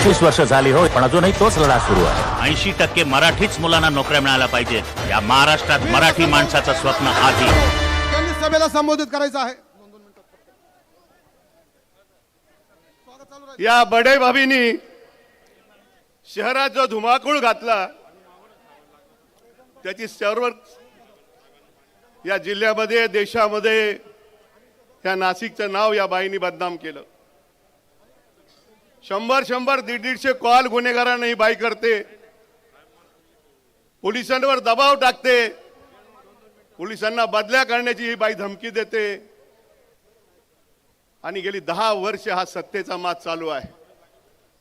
35 वर्ष झाली हो, पण अजूनही तोच लढा सुरू आहे. 80% मराठीच मुलांना नोकऱ्या मिळायला पाहिजे. या महाराष्ट्रात मराठी माणसाचं स्वप्न आधी. त्यांनी सभेला संबोधित करायचं आहे. या बडे भाभींनी शहरात जो धुमाकूळ घातला त्याची सर्व या जिल्ह्यामध्ये देशामध्ये या नाशिकचं नाव या बाईंनी बदनाम केलं. 100 150 कॉल गुन्हेगारांना ही बाई करते, पोलिसांवर दबाव टाकते, पोलिसांना बदल्या करण्याची ही बाई धमकी देते आणि गेली 10 वर्ष हा सत्तेचा माज चालू आहे.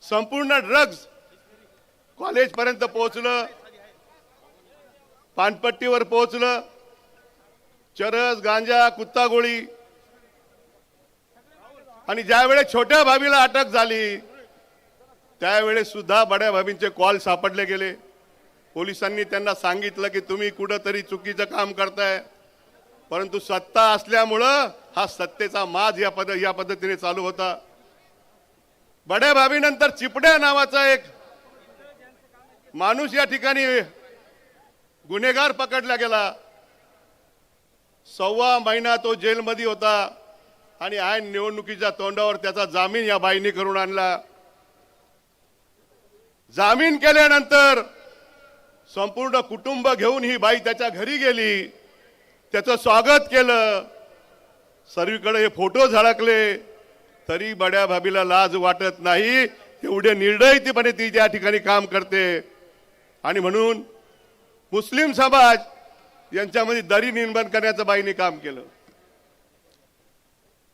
संपूर्ण ड्रग्ज कॉलेज पर्यंत पोहोचलं, पानपट्टीवर पोहोचलं, चरस गांजा कुत्ता गोळी. आणि ज्यावेळेस छोट्या भाभीला अटक झाली त्यावेळेस सुद्धा बड्या भाभींचे कॉल सापडले गेले. पोलिसांनी त्यांना सांगितलं की तुम्ही कुठंतरी चुकीचं काम करताय, परंतु सत्ता असल्यामुळं हा सत्तेचा माज या पद्धतीने चालू होता. बड्या भाभीनंतर चिपड्या नावाचा एक माणूस या ठिकाणी गुन्हेगार पकडला गेला. 1.25 महिना तो जेलमध्ये होता आणि ऐन निवडणुकीच्या तोंडावर त्याचा जामीन या बाईंनी करून आणला. जामीन केल्यानंतर संपूर्ण कुटुंब घेऊन ही बाई त्याच्या घरी गेली, त्याचं स्वागत केलं. सर्वीकडे हे फोटो झळकले तरी बड्या भाभीला लाज वाटत नाही. एवढे निर्दयीपणे ती त्या ठिकाणी काम करते. आणि म्हणून मुस्लिम समाज यांच्यामध्ये दरी निर्माण करण्याचं बाईंनी काम केलं.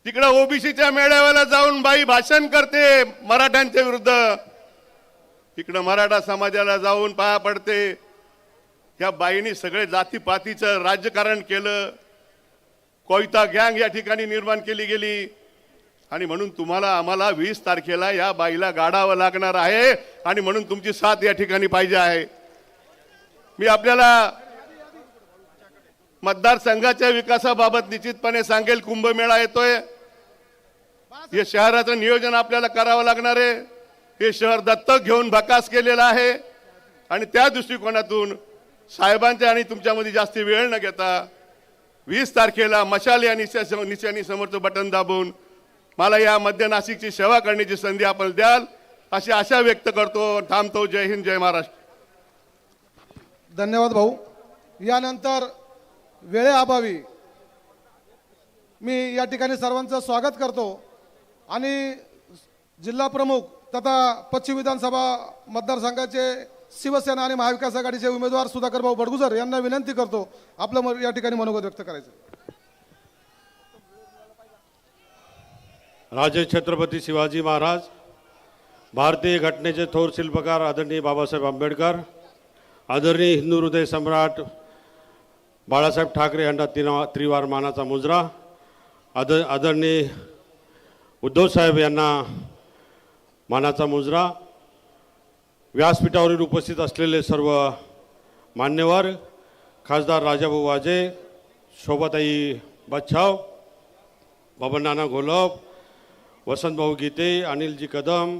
तिकडे ओबीसीच्या मेळाव्याला जाऊन बाई भाषण करते मराठ्यांच्या विरुद्ध, तिकडे मराठा समाजाला जाऊन पाया पडते. या बाईंनी सगळे जातीपातीचं राजकारण केलं. कोयता गँग या ठिकाणी निर्माण केली गेली. आणि म्हणून तुम्हाला आम्हाला 20 तारखेला या बाईला गाडावं लागणार आहे आणि म्हणून तुमची साथ या ठिकाणी पाहिजे आहे. मी आपल्याला मतदारसंघाच्या विकासाबाबत निश्चितपणे सांगेल. कुंभमेळा येतोय, हे शहराचं नियोजन आपल्याला करावं लागणार आहे. हे शहर दत्तक घेऊन भकास केलेलं आहे आणि त्या दृष्टिकोनातून साहेबांच्या आणि तुमच्यामध्ये जास्त वेळ न घेता 20 तारखेला मशाल या निशाणी समोरचं बटन दाबून मला या मध्य नाशिकची सेवा करण्याची संधी आपण द्याल अशी आशा व्यक्त करतो. थांबतो. जय हिंद, जय महाराष्ट्र. धन्यवाद भाऊ. यानंतर वेळेअभावी मी या ठिकाणी सर्वांचं स्वागत करतो आणि जिल्हा प्रमुख तथा पश्चिम विधानसभा मतदारसंघाचे शिवसेना आणि महाविकास आघाडीचे उमेदवार सुधाकर भाऊ बडगुजर यांना विनंती करतो आपलं या ठिकाणी मनोगत व्यक्त करायचं. राजे छत्रपती शिवाजी महाराज, भारतीय घटनेचे थोर शिल्पकार आदरणीय बाबासाहेब आंबेडकर, आदरणीय हिंदू हृदय सम्राट बाळासाहेब ठाकरे यांना त्रिवार मानाचा मुजरा, आदरणीय उद्धव साहेब यांना मानाचा मुजरा, व्यासपीठावरील उपस्थित असलेले सर्व मान्यवर, खासदार राजाभाऊ वाजे, शोभाताई बच्छाव, बबननाना घोलप, वसंतभाऊ गीते, अनिलजी कदम,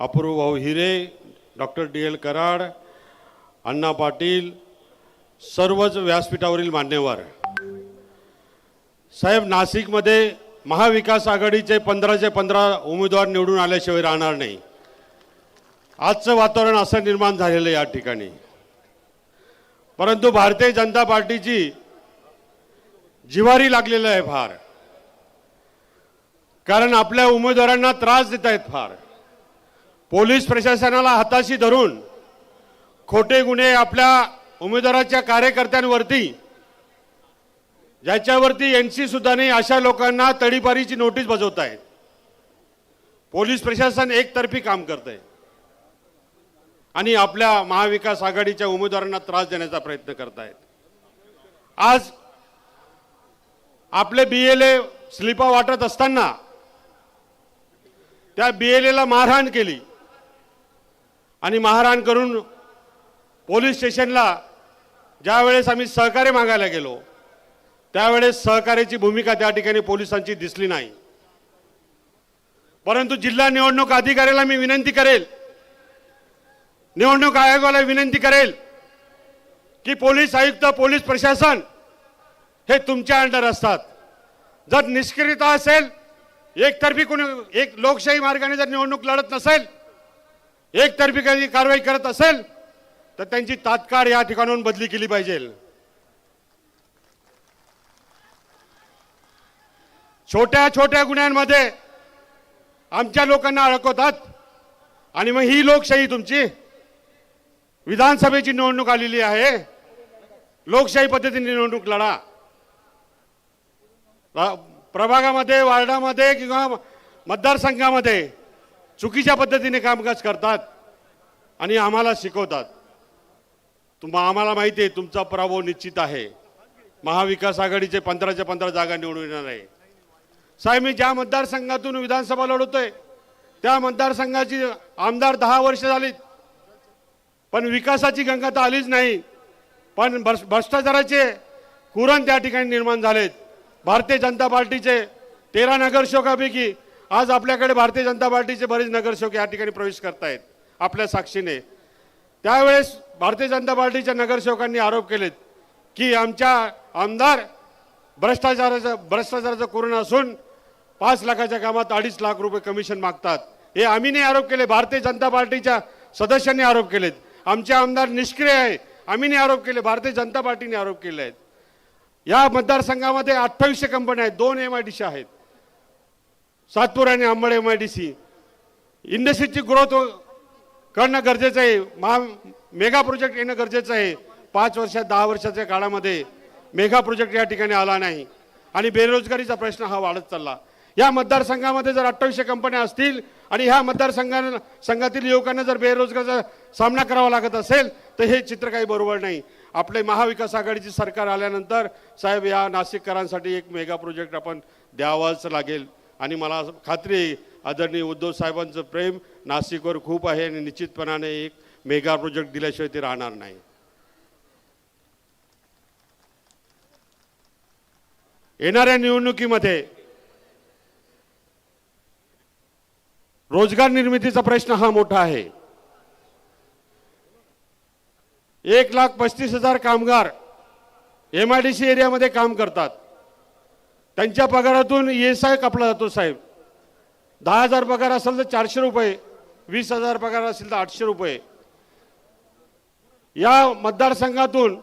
अपूर्वभाऊ हिरे, डॉक्टर DL कराड, अण्णा पाटील, सर्वच व्यासपीठावरील मान्यवर साहेब, नाशिकमध्ये महाविकास आघाडीचे 15चे 15 उमेदवार निवडून आल्याशिवाय राहणार नाही. आजचं वातावरण असं निर्माण झालेलं या ठिकाणी. परंतु भारतीय जनता पार्टीची जिव्हारी लागलेलं आहे फार, कारण आपल्या उमेदवारांना त्रास देत आहेत फार. पोलीस प्रशासनाला हाताशी धरून खोटे गुन्हे आपल्या उमेदवाराच्या कार्यकर्त्यांवरती, ज्याच्यावरती NC सुद्धा नाही, अशा लोकांना तडीपारीची नोटीस बजावत आहेत. पोलीस प्रशासन एकतर्फी काम करत आहे आणि आपल्या महाविकास आघाडीच्या उमेदवारांना त्रास देण्याचा प्रयत्न करत आहेत. आज आपले BLA स्लिपा वाटत असताना त्या BLAला मारहाण केली आणि मारहाण करून पोलीस स्टेशनला ज्यावेळेस आम्ही सहकार्य मागायला गेलो त्यावेळेस सहकार्याची भूमिका त्या ठिकाणी पोलिसांची दिसली नाही. परंतु जिल्हा निवडणूक अधिकाऱ्याला मी विनंती करेल निवडणूक आयोगाला विनंती करेल की पोलीस आयुक्त पोलीस प्रशासन हे तुमच्या अंडर असतात. जर निष्क्रियता असेल, एकतर्फी कोणी एक लोकशाही मार्गाने जर निवडणूक लढत नसेल, एकतर्फी काही कारवाई करत असेल तर त्यांची तात्काळ या ठिकाणाहून बदली केली पाहिजे. छोट्या छोट्या गुन्ह्यांमध्ये आमच्या लोकांना अडकवतात आणि मग ही लोकशाही तुमची. विधानसभेची निवडणूक आलेली आहे, लोकशाही पद्धतीने निवडणूक लढा. प्रभागामध्ये, वार्डामध्ये किंवा मतदारसंघामध्ये चुकीच्या पद्धतीने कामकाज करतात आणि आम्हाला शिकवतात. आम्हाला माहिती आहे तुमचा पराभव निश्चित आहे. महाविकास आघाडीचे 15च्या 15 जागा निवडून येणार आहे. साहेब, मी ज्या मतदारसंघातून विधानसभा लढवतोय त्या मतदारसंघाची आमदार 10 वर्ष झालीत, पण विकासाची गंगा तर आलीच नाही. पण भ्रष्टाचाराचे कुरण त्या ठिकाणी निर्माण झालेत. भारतीय जनता पार्टीचे 13 नगरसेवकापैकी आज आपल्याकडे भारतीय जनता पार्टीचे बरेच नगरसेवक या ठिकाणी प्रवेश करतायत आपल्या साक्षीने. त्यावेळेस भारतीय जनता पार्टीच्या नगरसेवकांनी आरोप केलेत की आमच्या आमदार भ्रष्टाचाराचं कुरण असून 5 लाखाच्या कामात 2.5 लाख रुपये कमिशन मागतात. हे आम्ही नाही आरोप केले, भारतीय जनता पार्टीच्या सदस्यांनी आरोप केलेत. आमचे आमदार निष्क्रिय आहे, आम्ही नाही आरोप केले, भारतीय जनता पार्टीने आरोप केले आहेत. या मतदारसंघामध्ये 2800 कंपन्या आहेत, 2 MIDC आहेत, सातपूर आणि अंबड MIDC. इंडस्ट्रीची ग्रोथ करणं गरजेचं आहे. मेगा प्रोजेक्ट येणं गरजेचं आहे. 5 वर्षात 10 वर्षाच्या काळामध्ये मेगा प्रोजेक्ट या ठिकाणी आला नाही आणि बेरोजगारीचा प्रश्न हा वाढत चालला. या मतदारसंघामध्ये जर 2800 कंपन्या असतील आणि ह्या मतदारसंघातील युवकांना जर बेरोजगारीचा सामना करावा लागत असेल तर हे चित्र काही बरोबर नाही. आपले महाविकास आघाडीची सरकार आल्यानंतर साहेब या नाशिककरांसाठी एक मेगा प्रोजेक्ट आपण द्यावाच लागेल आणि मला खात्री आहे आदरणीय उद्धव साहेबांचं प्रेम नाशिकवर खूप आहे आणि निश्चितपणाने एक मेगा प्रोजेक्ट दिल्याशिवाय ते राहणार नाही. येणाऱ्या निवडणुकीमध्ये रोजगार निर्मितीचा प्रश्न हा मोठा आहे. 1,35,000 कामगार MIDC एरियामध्ये काम करतात. त्यांच्या पगारातून ESI कापला जातो साहेब. 10,000 पगार असेल तर 400 रुपये, 20,000 पगार असेल तर 800 रुपये. या मतदारसंघातून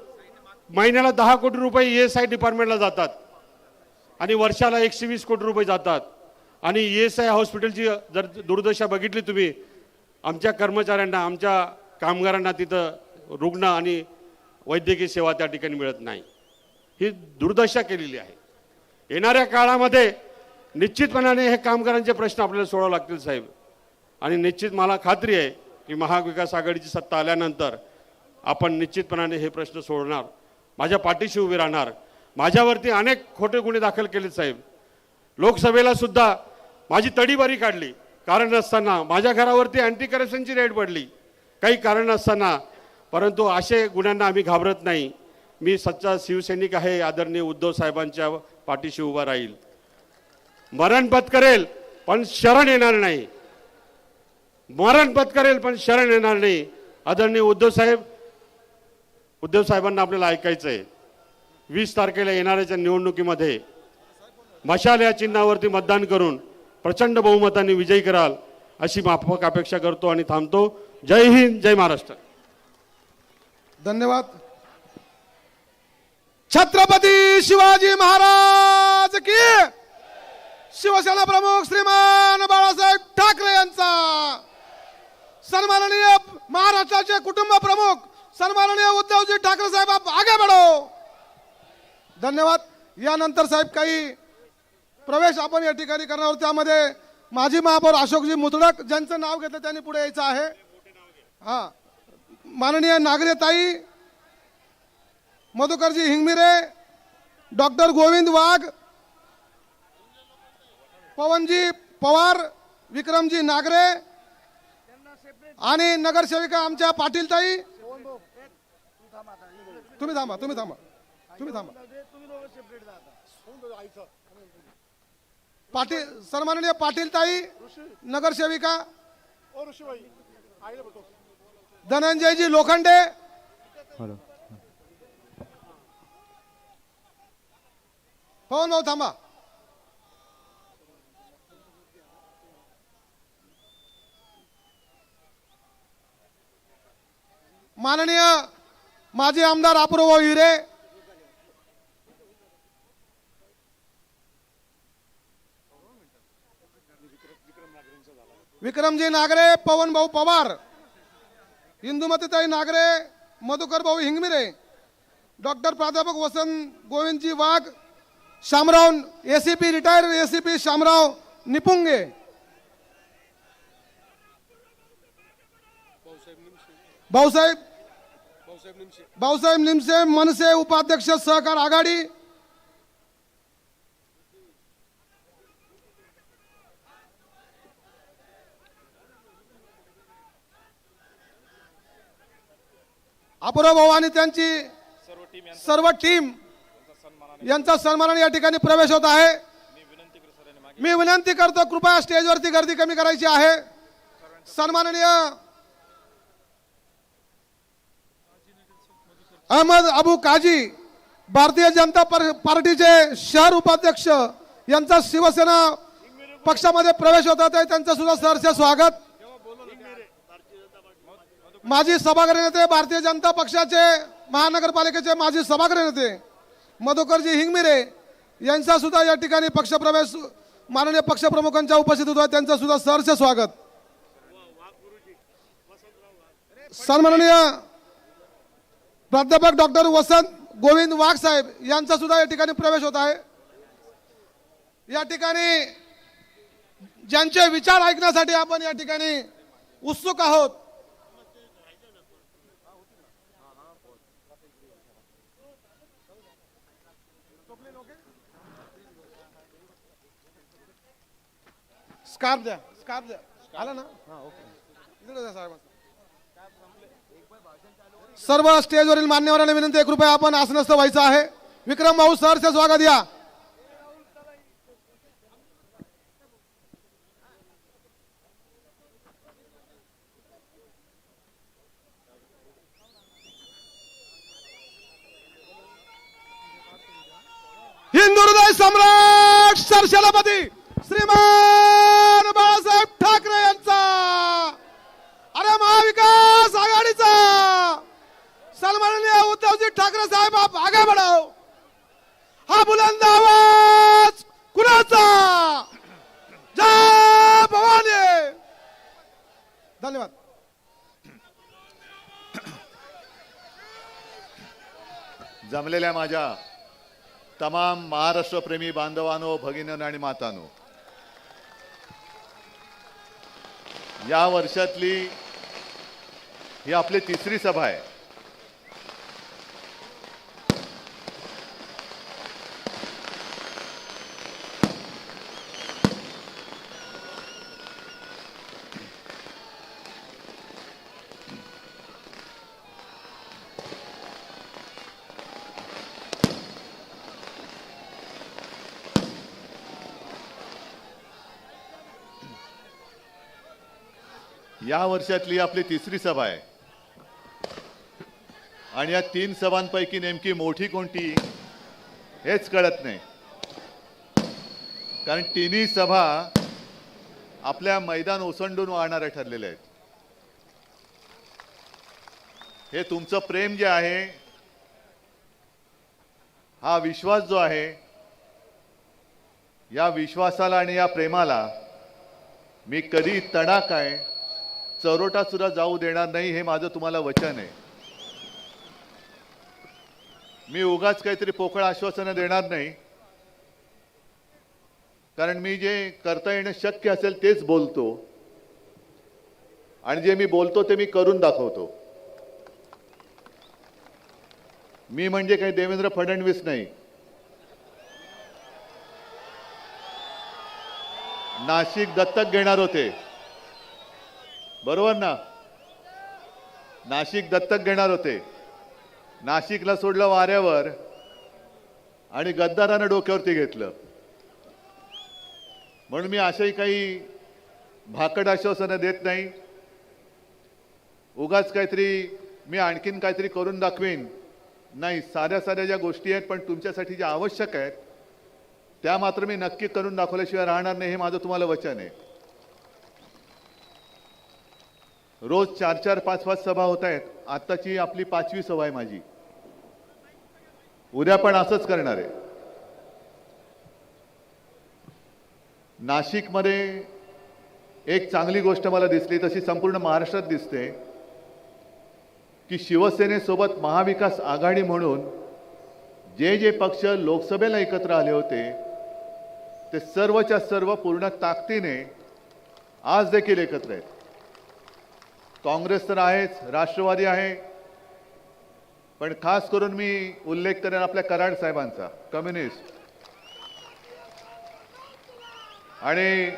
महिन्याला 10 कोटी रुपये ESI डिपार्टमेंटला जातात आणि वर्षाला 120 कोटी रुपये जातात. आणि ESI हॉस्पिटलची जर दुर्दशा बघितली तुम्ही, आमच्या कर्मचाऱ्यांना, आमच्या कामगारांना तिथं रुग्ण आणि वैद्यकीय सेवा त्या ठिकाणी मिळत नाही. ही दुर्दशा केलेली आहे. येणाऱ्या काळामध्ये निश्चितपणाने हे कामगारांचे प्रश्न आपल्याला सोडावे लागतील साहेब. आणि निश्चित मला खात्री आहे की महाविकास आघाडीची सत्ता आल्यानंतर आपण निश्चितपणाने हे प्रश्न सोडणार, माझ्या पाठीशी उभे राहणार. माझ्यावरती अनेक खोटे गुन्हे दाखल केलेत साहेब. लोकसभेला सुद्धा माझी तडीबारी काढली कारण नसताना. माझ्या घरावरती अँटी करप्शनची रेड पडली काही कारण नसताना. परंतु असे गुन्ह्यांना आम्ही घाबरत नाही. मी सच्चा शिवसैनिक आहे. आदरणीय उद्धव साहेबांच्या पाठीशी उभा राहील. मरण पत्करेल पण शरण येणार नाही. मरण पत्करेल पण शरण येणार नाही. आदरणीय उद्धव साहेबांना आपल्याला ऐकायचं आहे. 20 तारखेला येणाऱ्या निवडणुकीमध्ये मशाल या चिन्हावरती मतदान करून प्रचंड बहुमताने विजयी कराल अशी माफक अपेक्षा करतो आणि थांबतो. जय हिंद, जय महाराष्ट्र. धन्यवाद. छत्रपती शिवाजी महाराज की. शिवसेना प्रमुख श्रीमान बाळासाहेब ठाकरे यांचा. सन्माननीय महाराष्ट्राचे कुटुंब प्रमुख सन्माननीय उद्धवजी ठाकरे साहेब, आप आगे बढ़ो. धन्यवाद. यानंतर साहेब काही प्रवेश आपण या ठिकाणी करणार आहोत. त्यामध्ये माजी महापौर अशोकजी मुतडक ज्यांचं नाव घेतलं त्यांनी पुढे यायचं आहे. हा, माननीय नागरेताई, मधुकरजी हिंगमिरे, डॉक्टर गोविंद वाघ, पवनजी पवार, विक्रमजी नागरे आणि नगरसेविका आमच्या पाटीलताई. तुम्ही थांबा. पाटील, सन्माननीय पाटीलताई नगरसेविका, धनंजयजी लोखंडे, पवन भाऊ थांबा, माननीय माजी आमदार अपूर्व हिरे, विक्रमजी नागरे, पवन भाऊ पवार, इंदुमतीताई नागरे, मधुकर भाऊ हिंगमिरे, डॉक्टर प्राध्यापक Vasant Govindji Wagh, Shamrao ACP retire ACP Shamrao Nipunge, Bhausaheb Nimse, Manase उपाध्यक्ष सहकार आघाडी, अपूर्व भाऊ आणि त्यांची सर्व टीम यांचा सन्मानाने या ठिकाणी प्रवेश होत आहे. मी विनंती करतो कृपया स्टेजवरती गर्दी कमी करायची आहे. सन्माननीय अहमद अबू काजी भारतीय जनता पार्टीचे शहर उपाध्यक्ष यांचा शिवसेना पक्षामध्ये प्रवेश होत आहे, त्यांचं सुद्धा सहर्ष स्वागत. माजी सभागृह नेते भारतीय जनता पक्षाचे महानगरपालिकेचे माजी सभागृह नेते मधुकरजी हिंगमिरे यांचा सुद्धा या ठिकाणी पक्षप्रवेश माननीय पक्षप्रमुखांच्या उपस्थितीत होता, त्यांचं सुद्धा सहर्ष स्वागत. सन्माननीय प्राध्यापक डॉक्टर वसंत गोविंद वाघ साहेब यांचा सुद्धा या ठिकाणी प्रवेश होत आहे. या ठिकाणी ज्यांचे विचार ऐकण्यासाठी आपण या ठिकाणी उत्सुक आहोत. स्कार्फ द्या, स्कार्फ द्या, आला ना? हा, ओके. इकडे द्या साहेब. सर्व स्टेजवरील मान्यवरांना विनंती आहे, कृपया आपण आसनस्थ व्हायचं आहे. विक्रम भाऊ सहर्ष स्वागत या. हिंदू हृदय सम्राट सरसेनापती श्रीमान बाळासाहेब ठाकरे यांचा, अरे महाविकास आघाडीचा सन्माननीय उद्धवजी ठाकरे साहेब, आप आगे बढ़ाओ. हा बुलंद आवाज कुणाचा? जय भवानी. धन्यवाद. जमलेल्या माझ्या तमाम महाराष्ट्रप्रेमी बांधवांनो, भगिनींनो आणि मातांनो, या वर्षातली ही आपली तिसरी सभा आहे. या वर्षातली आपली तिसरी सभा आहे आणि या 3 सभांपैकी नेमकी मोठी कोणती हेच कळत नाही. कारण तिन्ही सभा आपल्या मैदान ओसंडून वाहणाऱ्या ठरलेल्या आहेत. हे तुमचं प्रेम जे आहे, हा विश्वास जो आहे, या विश्वासाला आणि या प्रेमाला मी कधी तडा काय चरोटा सुद्धा जाऊ देणार नाही, हे माझं तुम्हाला वचन आहे. मी उगाच काहीतरी पोकळ आश्वासनं देणार नाही, कारण मी जे करता येणं शक्य असेल तेच बोलतो आणि जे मी बोलतो ते मी करून दाखवतो. मी म्हणजे काही देवेंद्र फडणवीस नाही. नाशिक दत्तक घेणार होते, बरोबर ना? नाशिक दत्तक घेणार होते. नाशिकला सोडलं वाऱ्यावर आणि गद्दारानं डोक्यावरती घेतलं. म्हणून मी अशाही काही भाकड आश्वासनं देत नाही. उगाच काहीतरी मी आणखीन काहीतरी करून दाखवीन नाही. साध्या साध्या ज्या गोष्टी आहेत पण तुमच्यासाठी ज्या आवश्यक आहेत त्या मात्र मी नक्की करून दाखवल्याशिवाय राहणार नाही, हे माझं तुम्हाला वचन आहे. रोज 4-4, 5-5 सभा होत आहेत. आत्ताची आपली 5वी सभा आहे माझी. उद्या पण असंच करणार आहे. नाशिकमध्ये एक चांगली गोष्ट मला दिसली, तशी संपूर्ण महाराष्ट्रात दिसते, की शिवसेनेसोबत महाविकास आघाडी म्हणून जे जे पक्ष लोकसभेला एकत्र आले होते ते सर्वच्या सर्व पूर्ण ताकदीने आज देखील एकत्र आहेत. काँग्रेस तर आहेच, राष्ट्रवादी आहे, पण खास करून मी उल्लेख करेन आपल्या कराड साहेबांचा, कम्युनिस्ट. आणि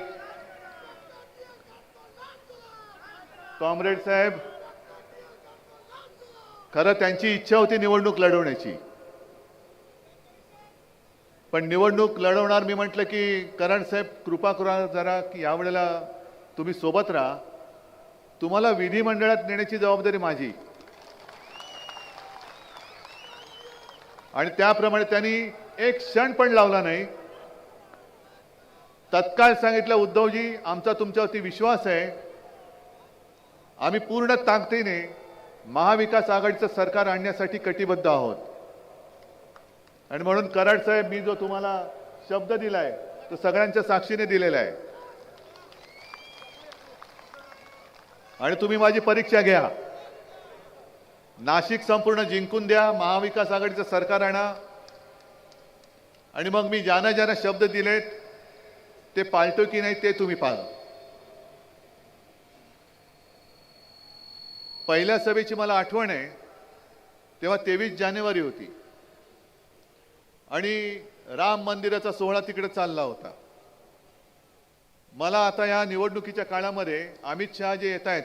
कॉम्रेड साहेब, खरं त्यांची इच्छा होती निवडणूक लढवण्याची, पण निवडणूक लढवणार मी म्हटलं की कराड साहेब कृपा करा जरा की यावेळेला तुम्ही सोबत राहा, तुम्हाला विधिमंडळात नेण्याची जबाबदारी माझी. आणि त्याप्रमाणे त्यांनी एक क्षण पण लावला नाही. तत्काळ सांगितलं, उद्धवजी आमचा तुमच्यावरती विश्वास आहे, आम्ही पूर्ण ताकदीने महाविकास आघाडीचं सरकार आणण्यासाठी कटिबद्ध आहोत. आणि म्हणून कराड साहेब, मी जो तुम्हाला शब्द दिलाय तो सगळ्यांच्या साक्षीने दिलेला आहे. आणि तुम्ही माझी परीक्षा घ्या. नाशिक संपूर्ण जिंकून द्या, महाविकास आघाडीचं सरकार आणा, आणि मग मी ज्यांना ज्यांना शब्द दिलेत ते पाळतो की नाही ते तुम्ही पाहा. पहिल्या सभेची मला आठवण आहे, तेव्हा 23 जानेवारी होती आणि राम मंदिराचा सोहळा तिकडे चालला होता. मला आता या निवडणुकीच्या काळामध्ये अमित शहा जे येत आहेत,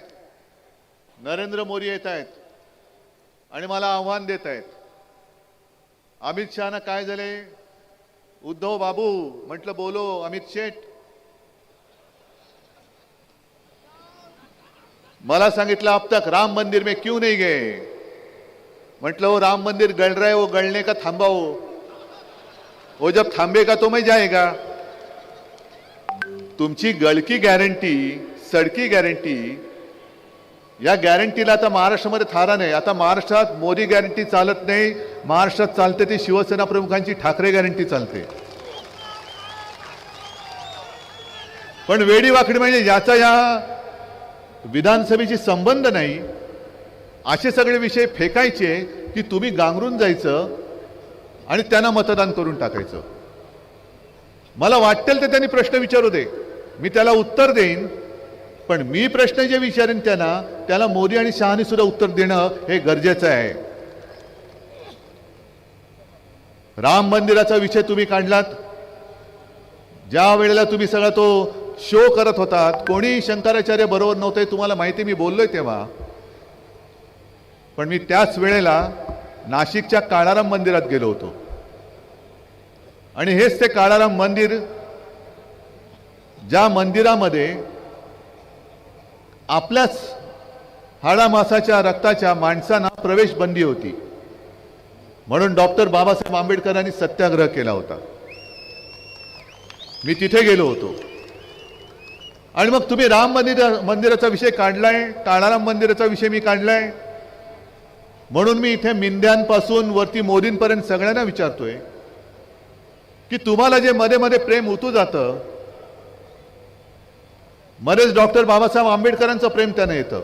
नरेंद्र मोदी येत आहेत आणि मला आव्हान देत आहेत. अमित शहाना काय झाले, उद्धव बाबू, म्हटलं बोलो अमित शेठ. मला सांगितलं अब तक राम मंदिर में क्यों नहीं गए. म्हटलं वो राम मंदिर गल रहा है, वो गलने का थांबाओ, वो जब थांबेगा तो मैं जाएगा. तुमची गळकी गॅरंटी, सडकी गॅरंटी, या गॅरंटीला आता महाराष्ट्रामध्ये थारा नाही. आता महाराष्ट्रात मोदी गॅरंटी चालत नाही, महाराष्ट्रात चालते ती शिवसेना प्रमुखांची ठाकरे गॅरंटी चालते. पण वेडी वाकडी म्हणजे याचा या विधानसभेशी संबंध नाही, असे सगळे विषय फेकायचे की तुम्ही गांगरून जायचं आणि त्यांना मतदान करून टाकायचं. मला वाटेल ते त्यांनी प्रश्न विचारू दे, मी त्याला उत्तर देईन, पण मी प्रश्न जे विचारेन त्याला मोदी आणि शहानी सुद्धा उत्तर देणं हे गरजेचं आहे. राम मंदिराचा विषय तुम्ही काढलात, ज्या वेळेला तुम्ही सगळा तो शो करत होतात, कोणी शंकराचार्य बरोबर नव्हते, तुम्हाला माहिती, मी बोललोय तेव्हा. पण मी त्याच वेळेला नाशिकच्या काळाराम मंदिरात गेलो होतो आणि हेच ते काळाराम मंदिर, ज्या मंदिरामध्ये आपल्याच हाडामासाच्या रक्ताच्या माणसांना प्रवेश बंदी होती, म्हणून डॉक्टर बाबासाहेब आंबेडकरांनी सत्याग्रह केला होता. मी तिथे गेलो होतो. आणि मग तुम्ही राम मंदिराचा विषय काढलाय, काळाराम मंदिराचा विषय मी काढलाय, म्हणून मी इथे मिंद्यांपासून वरती मोदींपर्यंत सगळ्यांना विचारतोय की तुम्हाला जे मध्ये मध्ये प्रेम उतू जातं, मध्येच डॉक्टर बाबासाहेब आंबेडकरांचं प्रेम त्यानं येतं.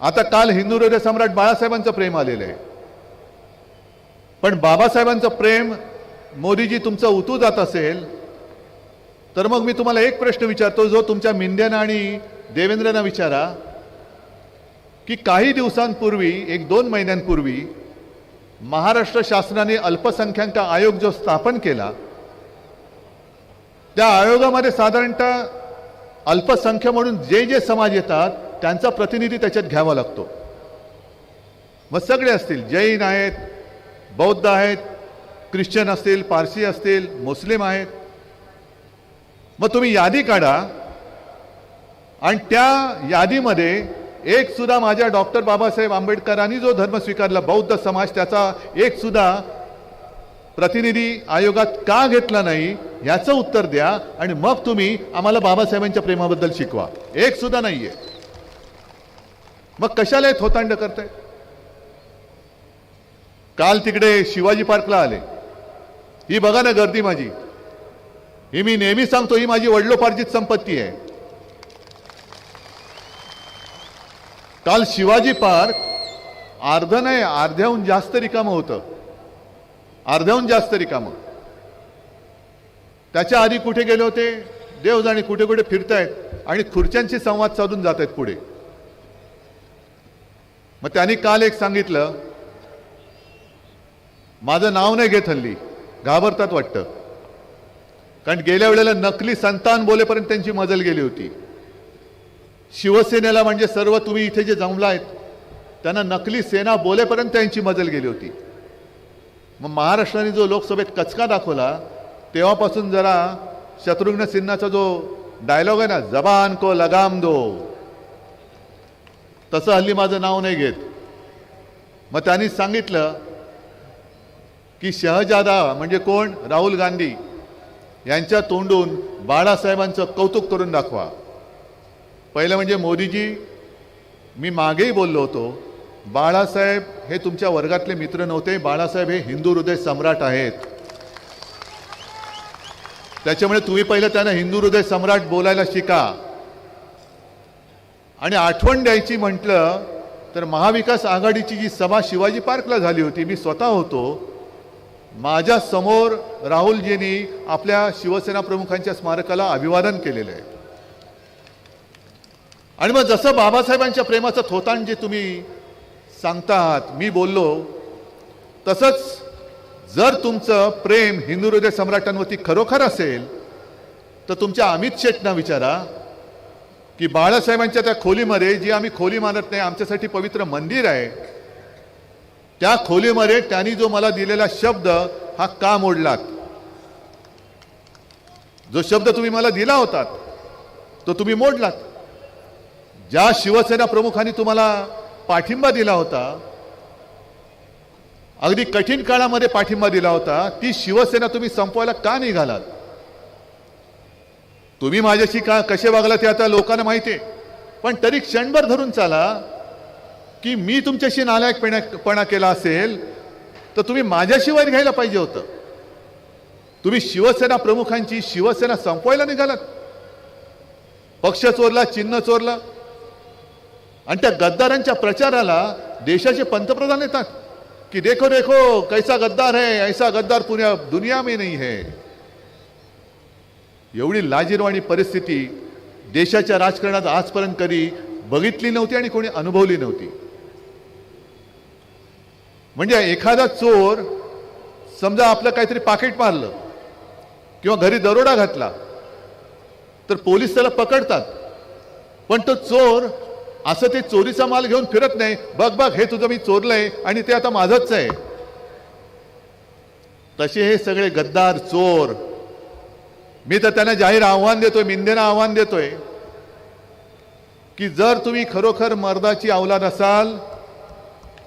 आता काल हिंदू हृदय सम्राट बाळासाहेबांचं प्रेम आलेलं आहे, पण बाबासाहेबांचं प्रेम मोदीजी तुमचं उतू जात असेल तर मग मी तुम्हाला एक प्रश्न विचारतो, जो तुमच्या मिंद्यांना आणि देवेंद्रना विचारा, की काही दिवसांपूर्वी, 1-2 महिन्यांपूर्वी महाराष्ट्र शासनाने अल्पसंख्याक आयोग जो स्थापन केला, त्या आयोगामध्ये साधारणतः अल्पसंख्य म्हणून जे जे समाज येतात त्यांचा प्रतिनिधी त्याच्यात घ्यावा लागतो. मग सगळे असतील, जैन आहेत, बौद्ध आहेत, ख्रिश्चन असतील, पारसी असतील, मुस्लिम आहेत. मग तुम्ही यादी काढा आणि त्या यादीमध्ये एक सुद्धा माझ्या डॉक्टर बाबासाहेब आंबेडकरांनी जो धर्म स्वीकारला बौद्ध समाज, त्याचा एक सुद्धा प्रतिनिधी आयोगात का घेतला नाही याचं उत्तर द्या आणि मग तुम्ही आम्हाला बाबासाहेबांच्या प्रेमाबद्दल शिकवा. एक सुद्धा नाहीये. मग कशाला हे थोतांड करताय? काल तिकडे शिवाजी पार्कला आले. ही बघा ना गर्दी माझी. ही मी नेहमी सांगतो, ही माझी वडिलोपार्जित संपत्ती आहे. काल शिवाजी पार्क अर्ध नाही, अर्ध्याहून जास्त रिकामं होतं. अर्ध्याहून जास्त रिकामं. त्याच्या आधी कुठे गेले होते देव जाणे, कुठे कुठे फिरतायत आणि खुर्च्यांशी संवाद साधून जात आहेत पुढे. मग त्यांनी काल एक सांगितलं, माझं नाव नाही घेत हल्ली, घाबरतात वाटतं, कारण गेल्या वेळेला नकली संतान बोलेपर्यंत त्यांची मजल गेली होती. शिवसेनेला म्हणजे सर्व तुम्ही इथे जे जमलायत त्यांना नकली सेना बोलेपर्यंत त्यांची मजल गेली होती. मग महाराष्ट्राने जो लोकसभेत कचका दाखवला तेव्हापासून जरा शत्रुघ्न सिन्हाचा जो डायलॉग आहे ना, जबान को लगाम दो, तसं हल्ली माझं नाव नाही घेत. मग त्यांनी सांगितलं की शहजादा म्हणजे कोण, राहुल गांधी यांच्या तोंडून बाळासाहेबांचं कौतुक करून दाखवा. पहिलं म्हणजे मोदीजी, मी मागेही बोललो होतो, बाळासाहेब हे तुमच्या वर्गातले मित्र नव्हते. बाळासाहेब हे हिंदू हृदय सम्राट आहेत. त्याच्यामुळे तुम्ही पहिलं त्यांना हिंदू हृदय सम्राट बोलायला शिका. आणि आठवण द्यायची म्हटलं तर महाविकास आघाडीची जी सभा शिवाजी पार्कला झाली होती, मी स्वतः होतो. माझ्या समोर राहुलजींनी आपल्या शिवसेना प्रमुखांच्या स्मारकाला अभिवादन केलेलं आहे. आणि मग जसं बाबासाहेबांच्या प्रेमाचं थोतांड जे तुम्ही सांगतात, मी बोललो तसंच जर तुमचं प्रेम हिंदू हृदय सम्राटांवरती खरोखर असेल तर तुमच्या अमित शेटना विचारा की बाळासाहेबांच्या त्या खोलीमध्ये, जी आम्ही खोली मानत नाही, आमच्यासाठी पवित्र मंदिर आहे, त्या खोलीमध्ये त्यांनी जो मला दिलेला शब्द हा का मोडलात? जो शब्द तुम्ही मला दिला होता तो तुम्ही मोडलात. ज्या शिवसेना प्रमुखांनी तुम्हाला पाठिंबा दिला होता, अगदी कठीण काळामध्ये पाठिंबा दिला होता, ती शिवसेना तुम्ही संपवायला का निघालात? तुम्ही माझ्याशी का कसे वागलात ते आता लोकांना माहिती आहे, पण तरी क्षणभर धरून चाला की मी तुमच्याशी नालायकपणा केला असेल तर तुम्ही माझ्याशिवाय घ्यायला पाहिजे होतं. तुम्ही शिवसेना प्रमुखांची शिवसेना संपवायला निघालात. पक्ष चोरला, चिन्ह चोरलं, आणि त्या गद्दारांच्या प्रचाराला देशाचे पंतप्रधान येतात की देखो देखो कैसा गद्दार है, ऐसा गद्दार पुण्या दुनिया में नहीं है. एवढी लाजिरवाणी परिस्थिती देशाच्या राजकारणात आजपर्यंत कधी बघितली नव्हती आणि कोणी अनुभवली नव्हती. म्हणजे एखादा चोर समजा आपलं काहीतरी पाकिट मारलं किंवा घरी दरोडा घातला तर पोलीस त्याला पकडतात, पण तो चोर असं ते चोरीचा माल घेऊन फिरत नाही, बघ बघ हे तुझं मी चोरलंय आणि ते आता माझंच आहे. तसे हे सगळे गद्दार चोर. मी तर त्यांना जाहीर आव्हान देतोय, मिंदेनं आव्हान देतोय की जर तुम्ही खरोखर मर्दाची औलाद असाल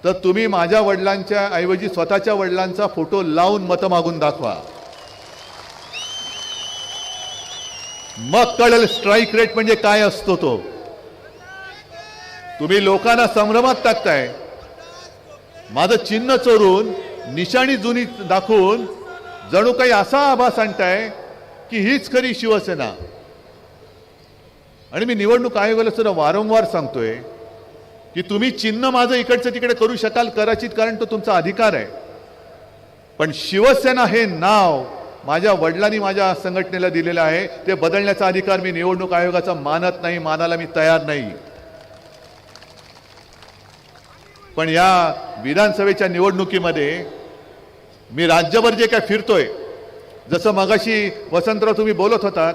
तर तुम्ही माझ्या वडिलांच्या ऐवजी स्वतःच्या वडिलांचा फोटो लावून मतं मागून दाखवा. मग कळेल स्ट्राईक रेट म्हणजे काय असतो तो. तुम्ही लोकांना संभ्रमात टाकताय. माझं चिन्ह चोरून, निशाणी जुनी दाखवून जणू काही असा आभास आणताय की हीच खरी शिवसेना. आणि मी निवडणूक आयोगाला सुद्धा वारंवार सांगतोय की तुम्ही चिन्ह माझं इकडचं तिकडे करू शकाल, कदाचित, कारण तो तुमचा अधिकार आहे, पण शिवसेना हे नाव माझ्या वडिलांनी माझ्या संघटनेला दिलेलं आहे, ते बदलण्याचा अधिकार मी निवडणूक आयोगाचा मानत नाही, मानायला मी तयार नाही. पण या विधानसभेच्या निवडणुकीमध्ये मी राज्यभर जे काय फिरतोय, जसं मगाशी वसंतराव तुम्ही बोलत होतात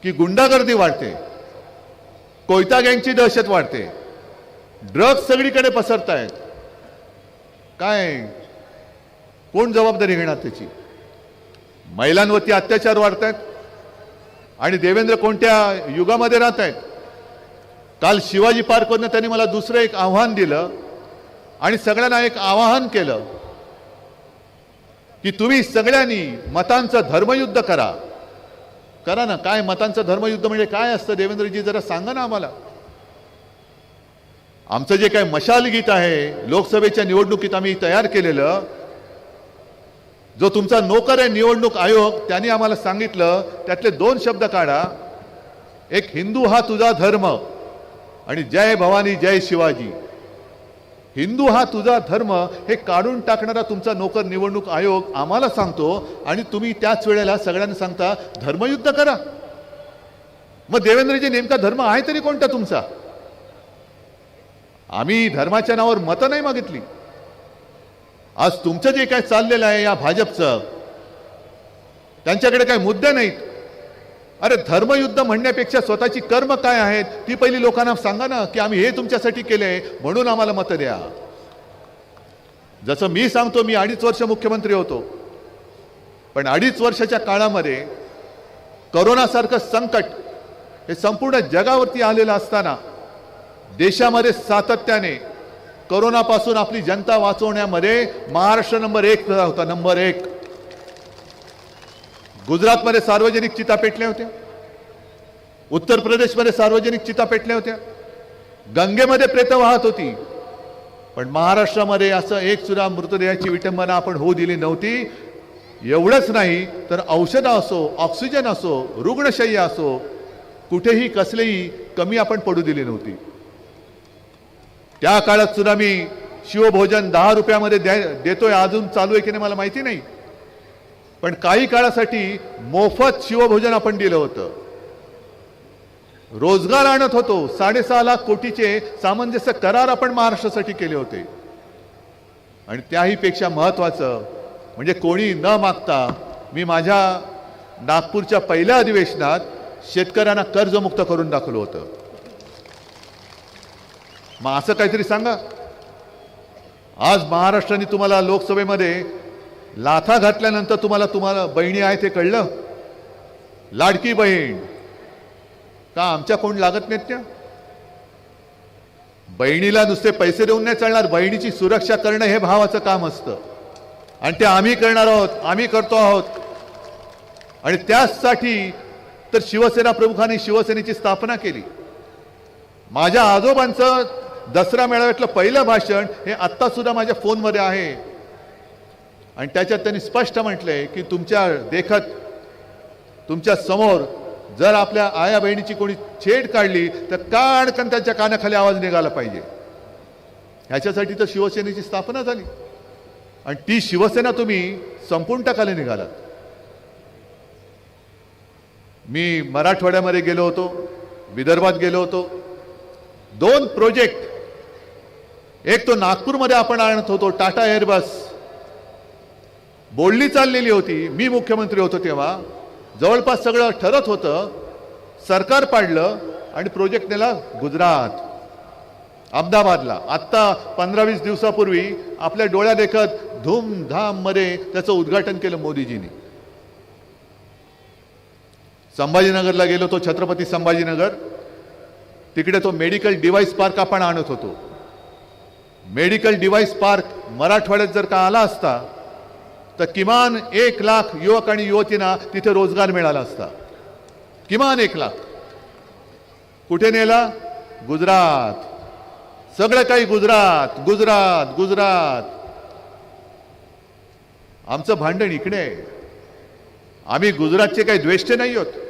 की गुंडागर्दी वाढते, कोयता गँगची दहशत वाढते, ड्रग्ज सगळीकडे पसरतायत, काय कोण जबाबदारी घेणार त्याची? महिलांवरती अत्याचार वाढतायत आणि देवेंद्र कोणत्या युगामध्ये राहत आहेत? काल शिवाजी पार्कवरनं त्यांनी मला दुसरं एक आव्हान दिलं आणि सगळ्यांना एक आवाहन केलं की तुम्ही सगळ्यांनी मतांचं धर्मयुद्ध करा. करा ना. काय मतांचं धर्मयुद्ध म्हणजे काय असतं देवेंद्रजी, जरा सांगा ना आम्हाला. आमचं जे काय मशाल गीत आहे लोकसभेच्या निवडणुकीत आम्ही तयार केलेलं, जो तुमचा नोकर आहे निवडणूक आयोग, त्यांनी आम्हाला सांगितलं त्यातले 2 शब्द काढा. एक हिंदू हा तुझा धर्म आणि जय भवानी जय शिवाजी. हिंदू हा तुझा धर्म हे काढून टाकणारा तुमचा नोकर निवडणूक आयोग आम्हाला सांगतो आणि तुम्ही त्याच वेळेला सगळ्यांना सांगता धर्मयुद्ध करा. मग देवेंद्रजी नेमका धर्म आहे तरी कोणता तुमचा? आम्ही धर्माच्या नावावर मतं नाही मागितली. आज तुमचं जे काय चाललेलं आहे या भाजपचं, त्यांच्याकडे काही मुद्दे नाहीत. अरे धर्मयुद्ध म्हणण्यापेक्षा स्वतःची कर्म काय आहेत ती पहिली लोकांना सांगा ना, की आम्ही हे तुमच्यासाठी केले म्हणून आम्हाला मतं द्या. जसं मी सांगतो, मी 2.5 वर्ष मुख्यमंत्री होतो, पण 2.5 वर्षाच्या काळामध्ये करोनासारखं संकट हे संपूर्ण जगावरती आलेलं असताना देशामध्ये सातत्याने करोनापासून आपली जनता वाचवण्यामध्ये महाराष्ट्र नंबर 1 होता. नंबर 1. गुजरातमध्ये सार्वजनिक चिता पेटल्या होत्या, उत्तर प्रदेशमध्ये सार्वजनिक चिता पेटल्या होत्या, गंगेमध्ये प्रेत वाहत होती, पण महाराष्ट्रामध्ये असं एक सुद्धा मृतदेहाची विटंबना आपण होऊ दिली नव्हती. एवढंच नाही तर औषधं असो, ऑक्सिजन असो, रुग्णशय्या असो, कुठेही कसलेही कमी आपण पडू दिली नव्हती. त्या काळात सुद्धा मी शिवभोजन 10 रुपयामध्ये देतोय, अजून चालू आहे की नाही मला माहिती नाही, पण काही काळासाठी मोफत शिवभोजन आपण दिलं होतं. रोजगार आणत होतो. 6.5 लाख कोटीचे सामंजस्य करार आपण महाराष्ट्रासाठी केले होते. आणि त्याही पेक्षा महत्वाचं म्हणजे कोणी न मागता मी माझ्या नागपूरच्या पहिल्या अधिवेशनात शेतकऱ्यांना कर्जमुक्त करून दाखवलं होतं. मग असं काहीतरी सांगा. आज महाराष्ट्राने तुम्हाला लोकसभेमध्ये लाथा घातल्यानंतर तुम्हाला बहिणी आहे ते कळलं. लाडकी बहीण का आमच्या कोण लागत नाहीत त्या? बहिणीला नुसते पैसे देऊन नाही चालणार, बहिणीची सुरक्षा करणं हे भावाचं काम असतं आणि ते आम्ही करणार आहोत, आम्ही करतो आहोत. आणि त्यासाठी तर शिवसेना प्रमुखांनी शिवसेनेची स्थापना केली. माझ्या आजोबांचं दसरा मेळाव्यातलं पहिलं भाषण हे आत्ता सुद्धा माझ्या फोनमध्ये आहे आणि त्याच्यात त्यांनी स्पष्ट म्हटलंय की तुमच्या देखत तुमच्या समोर जर आपल्या आया बहिणीची कोणी छेड काढली तर काडकन त्यांच्या कानाखाली आवाज निघाला पाहिजे. ह्याच्यासाठी तर शिवसेनेची स्थापना झाली आणि ती शिवसेना तुम्ही संपूर्ण टाकायला निघालात. मी मराठवाड्यामध्ये गेलो होतो, विदर्भात गेलो होतो. 2 प्रोजेक्ट, एक तो नागपूरमध्ये आपण आणत होतो टाटा एअरबस, बोलणी चाललेली होती. मी मुख्यमंत्री होतो तेव्हा, जवळपास सगळं ठरत होतं, सरकार पाडलं आणि प्रोजेक्ट नेला गुजरात, अहमदाबादला. आत्ता 15-20 दिवसापूर्वी आपल्या डोळ्या देखत धूमधाम मध्ये त्याचं उद्घाटन केलं मोदीजींनी. संभाजीनगरला गेलो तो, छत्रपती संभाजीनगर, तिकडे तो मेडिकल डिव्हाइस पार्क आपण आणत होतो. मेडिकल डिव्हाइस पार्क मराठवाड्यात जर का आला असता तर किमान 1 लाख युवक आणि युवतींना तिथे रोजगार मिळाला असता. किमान 1 लाख. कुठे नेला? गुजरात. सगळं काही गुजरात गुजरात गुजरात. आमचं भांडण इकडे आहे. आम्ही गुजरातचे काही द्वेष्टे नाही आहोत.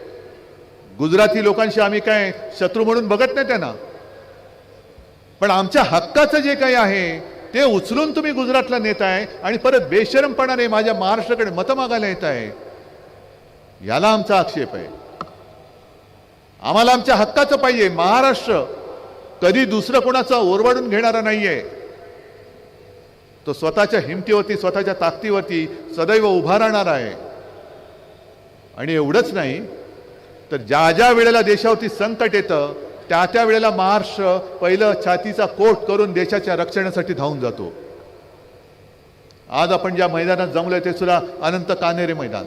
गुजराती लोकांशी आम्ही काय शत्रू म्हणून बघत नाही त्यांना, पण आमच्या हक्काचं जे काही आहे ते उचलून तुम्ही गुजरातला नेताय आणि परत बेशरमपणाने माझ्या महाराष्ट्राकडे मतं मागायला येत आहे. याला आमचा आक्षेप आहे. आम्हाला आमच्या हक्काचं पाहिजे. महाराष्ट्र कधी दुसरं कोणाचा ओरबाडून घेणारा नाहीये. तो स्वतःच्या हिमतीवरती, स्वतःच्या ताकदीवरती सदैव उभा राहणार आहे. आणि एवढंच नाही तर ज्या ज्या वेळेला देशावरती संकट येतं त्या त्या वेळेला महाराष्ट्र पहिलं छातीचा कोट करून देशाच्या रक्षणासाठी धावून जातो. आज आपण ज्या मैदानात जमलोय ते सुद्धा अनंत कान्हेरे मैदान.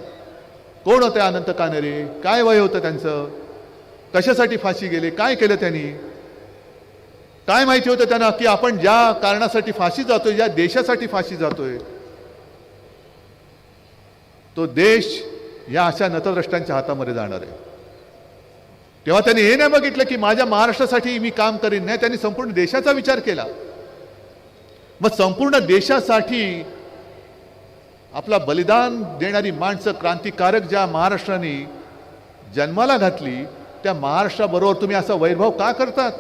कोण होते अनंत कान्हेरे? काय वय होतं त्यांचं? कशासाठी फाशी गेले? काय केलं त्यांनी? काय माहिती होतं त्यांना की आपण ज्या कारणासाठी फाशी जातोय, ज्या देशासाठी फाशी जातोय, तो देश या अशा नतद्रष्टांच्या हातामध्ये जाणार आहे. तेव्हा त्यांनी हे नाही बघितलं की माझ्या महाराष्ट्रासाठी मी काम करीन, नाही, त्यांनी संपूर्ण देशाचा विचार केला. मग संपूर्ण देशासाठी आपला बलिदान देणारी माणसं, क्रांतिकारक ज्या महाराष्ट्राने जन्माला घातली, त्या महाराष्ट्राबरोबर तुम्ही असा वैरभाव का करतात?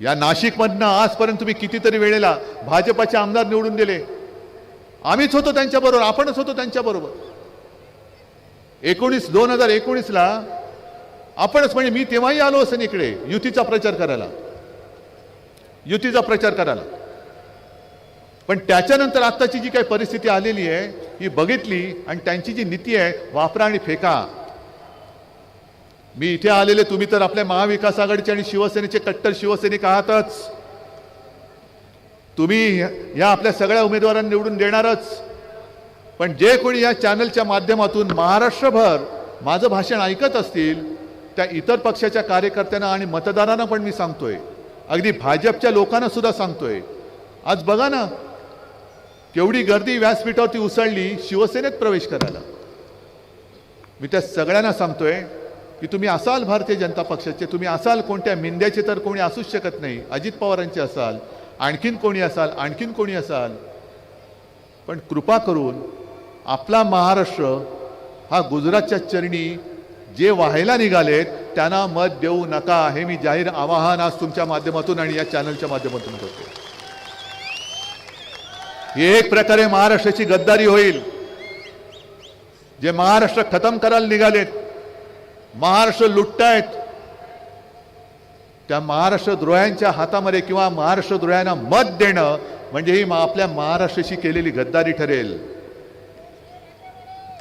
या नाशिकमधनं आजपर्यंत तुम्ही कितीतरी वेळेला भाजपाचे आमदार निवडून दिले. आम्हीच होतो त्यांच्याबरोबर, आपणच होतो त्यांच्याबरोबर. 2019ला आपणच, म्हणजे मी तेव्हाही आलो असेल इकडे युतीचा प्रचार करायला. पण त्याच्यानंतर आत्ताची जी काही परिस्थिती आलेली आहे ही बघितली, आणि त्यांची जी नीती आहे वापरा आणि फेका. मी इथे आलेले, तुम्ही तर आपल्या महाविकास आघाडीचे आणि शिवसेनेचे कट्टर शिवसैनिक आहातच. तुम्ही या आपल्या सगळ्या उमेदवारांना निवडून देणारच. पण जे कोणी या चॅनलच्या माध्यमातून महाराष्ट्रभर माझं भाषण ऐकत असतील, त्या इतर पक्षाच्या कार्यकर्त्यांना आणि मतदारांना पण मी सांगतोय, अगदी भाजपच्या लोकांना सुद्धा सांगतोय, आज बघा ना केवढी गर्दी व्यासपीठावरती उसळली शिवसेनेत प्रवेश करायला. मी त्या सगळ्यांना सांगतोय की तुम्ही असाल भारतीय जनता पक्षाचे, तुम्ही असाल कोणत्या मिंद्याचे, तर कोणी असूच शकत नाही. अजित पवारांचे असाल, आणखीन कोणी असाल, पण कृपा करून आपला महाराष्ट्र हा गुजरातच्या चरणी जे व्हायला निघालेत त्यांना मत देऊ नका, हे मी जाहीर आवाहन आज तुमच्या माध्यमातून आणि या चॅनलच्या माध्यमातून करतो. ही एक प्रकारे महाराष्ट्राची गद्दारी होईल. जे महाराष्ट्र खतम करायला निघालेत, महाराष्ट्र लुटतायत, त्या महाराष्ट्रद्रोह्यांच्या हातामध्ये किंवा महाराष्ट्रद्रोह्यांना मत देणं म्हणजे ही आपल्या महाराष्ट्राशी केलेली गद्दारी ठरेल.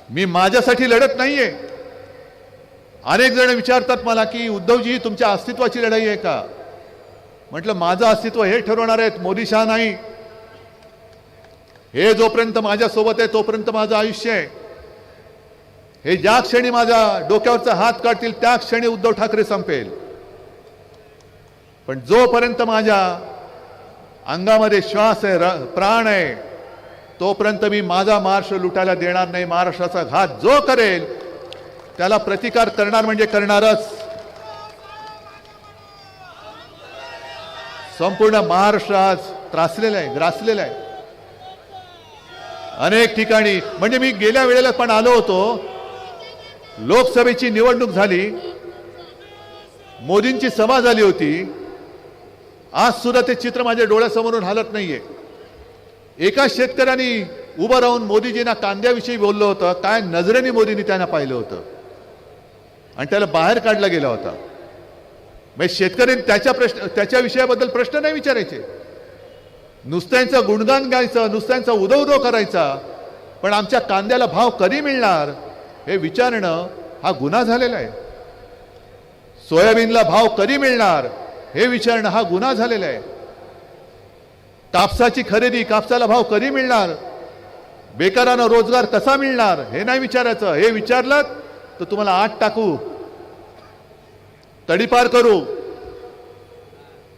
मी माझ्यासाठी लढत नाहीये. अनेक जण विचारतात मला की उद्धवजी तुमच्या अस्तित्वाची लढाई आहे का? म्हटलं माझं अस्तित्व हे ठरवणार आहेत, मोदी शहा नाही. हे जोपर्यंत माझ्यासोबत आहे तोपर्यंत माझं आयुष्य आहे. हे ज्या क्षणी माझ्या डोक्यावरचा हात काढतील त्या क्षणी उद्धव ठाकरे संपेल. पण जोपर्यंत माझ्या अंगामध्ये श्वास आहे, प्राण आहे, तोपर्यंत मी माझा महाराष्ट्र लुटायला देणार नाही. महाराष्ट्राचा घात जो करेल त्याला प्रतिकार करणार म्हणजे करणारच. संपूर्ण महाराष्ट्र आज त्रासलेला आहे, ग्रासलेला आहे अनेक ठिकाणी. म्हणजे मी गेल्या वेळेला पण आलो होतो, लोकसभेची निवडणूक झाली, मोदींची सभा झाली होती. आज सुद्धा ते चित्र माझ्या डोळ्यासमोरून हलत नाहीये. एका शेतकऱ्यांनी उभं राहून मोदीजींना कांद्याविषयी बोललं होतं, काय नजरेने मोदींनी त्यांना पाहिलं होतं आणि त्याला बाहेर काढला गेला होता. म्हणजे शेतकऱ्यांनी त्याच्या विषयाबद्दल प्रश्न नाही विचारायचे, नुसत्यांचं गुणगान गायचं, नुसत्यांचा उदो करायचा. पण आमच्या कांद्याला भाव कधी मिळणार हे विचारणं हा गुन्हा झालेला आहे. सोयाबीनला भाव कधी मिळणार हे विचारणं हा गुन्हा झालेला आहे. कापसाची खरेदी, कापसाला भाव कधी मिळणार, बेकारांना रोजगार कसा मिळणार हे नाही विचारायचं. हे विचारलं तर तुम्हाला आत टाकू, तडीपार करू.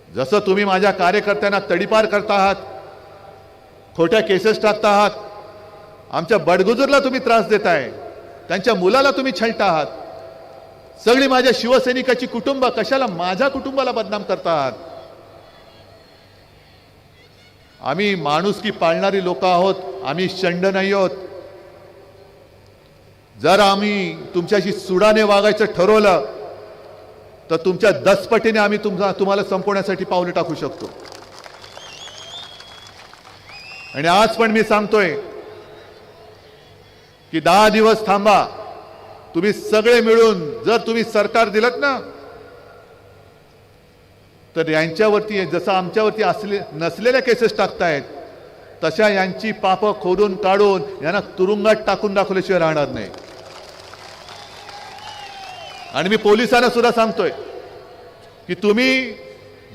जसं तुम्ही माझ्या कार्यकर्त्यांना तडीपार करता आहात, खोट्या केसेस टाकता आहात, आमच्या बडगुजरला तुम्ही त्रास देताय, त्यांच्या मुलाला तुम्ही छळता आहात, सगळी माझ्या शिवसैनिकाची कुटुंब, कशाला माझ्या कुटुंबाला बदनाम करता आहात. आम्ही माणुसकी पाळणारी लोक आहोत, आम्ही शंड नाही आहोत. जर आम्ही तुमच्याशी सुडाने वागायचं ठरवलं तर तुमच्या 10 पटीने आम्ही तुम्हाला संपवण्यासाठी पावलं टाकू शकतो. आणि आज पण मी सांगतोय की 10 दिवस थांबा. तुम्ही सगळे मिळून जर तुम्ही सरकार दिलत ना, तर यांच्यावरती जसं आमच्यावरती नसलेल्या केसेस टाकतायत तशा यांची पापं खोदून काढून यांना तुरुंगात टाकून दाखवल्याशिवाय राहणार नाही. आणि मी पोलिसांना सुद्धा सांगतोय की तुम्ही